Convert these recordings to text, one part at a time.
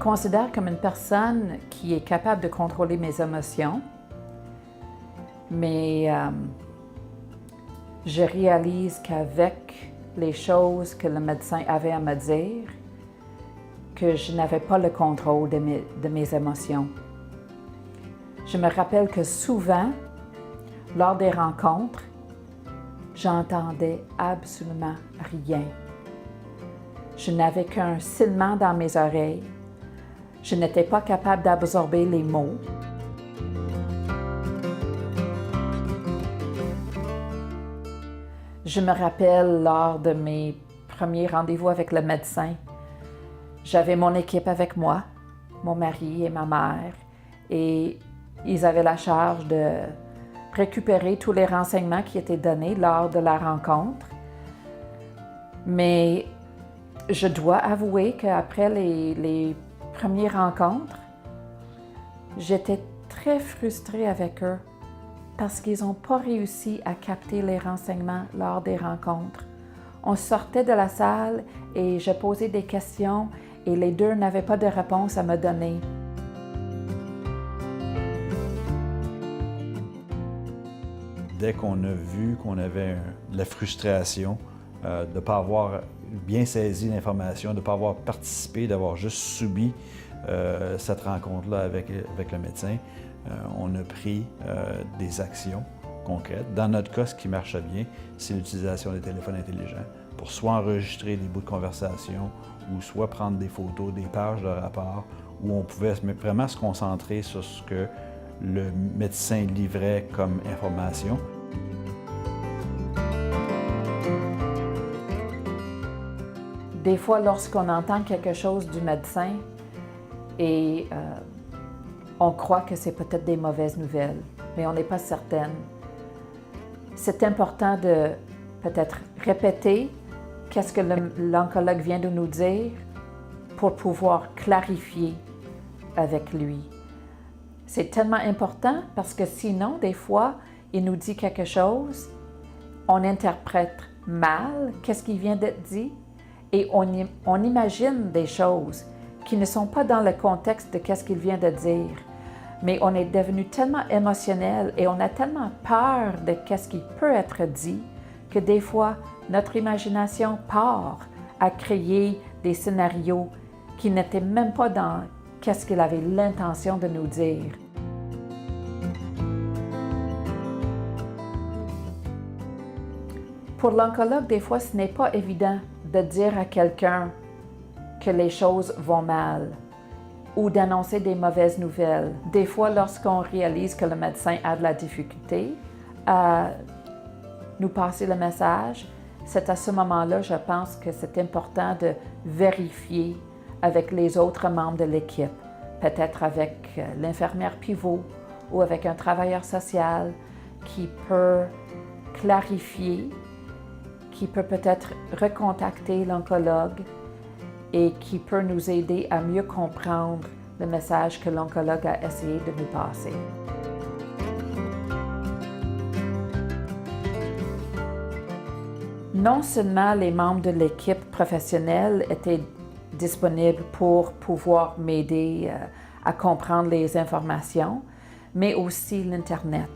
considère comme une personne qui est capable de contrôler mes émotions, mais je réalise qu'avec les choses que le médecin avait à me dire, que je n'avais pas le contrôle de mes émotions. Je me rappelle que souvent, lors des rencontres, j'entendais absolument rien. Je n'avais qu'un sifflement dans mes oreilles. Je n'étais pas capable d'absorber les mots. Je me rappelle lors de mes premiers rendez-vous avec le médecin, j'avais mon équipe avec moi, mon mari et ma mère, et ils avaient la charge de récupérer tous les renseignements qui étaient donnés lors de la rencontre. Mais je dois avouer qu'après les premières rencontres, j'étais très frustrée avec eux parce qu'ils n'ont pas réussi à capter les renseignements lors des rencontres. On sortait de la salle et je posais des questions et les deux n'avaient pas de réponse à me donner. Dès qu'on a vu qu'on avait la frustration de ne pas avoir bien saisi l'information, de ne pas avoir participé, d'avoir juste subi cette rencontre-là avec le médecin, on a pris des actions concrètes. Dans notre cas, ce qui marche bien, c'est l'utilisation des téléphones intelligents pour soit enregistrer des bouts de conversation ou soit prendre des photos, des pages de rapport où on pouvait vraiment se concentrer sur ce que le médecin livrait comme information. Des fois, lorsqu'on entend quelque chose du médecin et on croit que c'est peut-être des mauvaises nouvelles, mais on n'est pas certaine. C'est important de peut-être répéter qu'est-ce que l'oncologue vient de nous dire pour pouvoir clarifier avec lui. C'est tellement important parce que sinon, des fois, il nous dit quelque chose, on interprète mal qu'est-ce qu'il vient d'être dit et on imagine des choses qui ne sont pas dans le contexte de qu'est-ce qu'il vient de dire. Mais on est devenu tellement émotionnel et on a tellement peur de qu'est-ce qui peut être dit que des fois, notre imagination part à créer des scénarios qui n'étaient même pas dans qu'est-ce qu'il avait l'intention de nous dire. Pour l'oncologue, des fois, ce n'est pas évident de dire à quelqu'un que les choses vont mal ou d'annoncer des mauvaises nouvelles. Des fois, lorsqu'on réalise que le médecin a de la difficulté à nous passer le message, c'est à ce moment-là, je pense que c'est important de vérifier avec les autres membres de l'équipe, peut-être avec l'infirmière pivot ou avec un travailleur social qui peut clarifier, qui peut peut-être recontacter l'oncologue et qui peut nous aider à mieux comprendre le message que l'oncologue a essayé de nous passer. Non seulement les membres de l'équipe professionnelle étaient disponibles pour pouvoir m'aider à comprendre les informations, mais aussi l'Internet.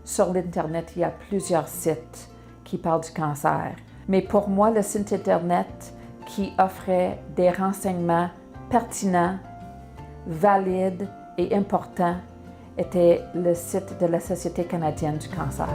Sur l'Internet, il y a plusieurs sites qui parlent du cancer. Mais pour moi, le site Internet qui offrait des renseignements pertinents, valides et importants était le site de la Société canadienne du cancer.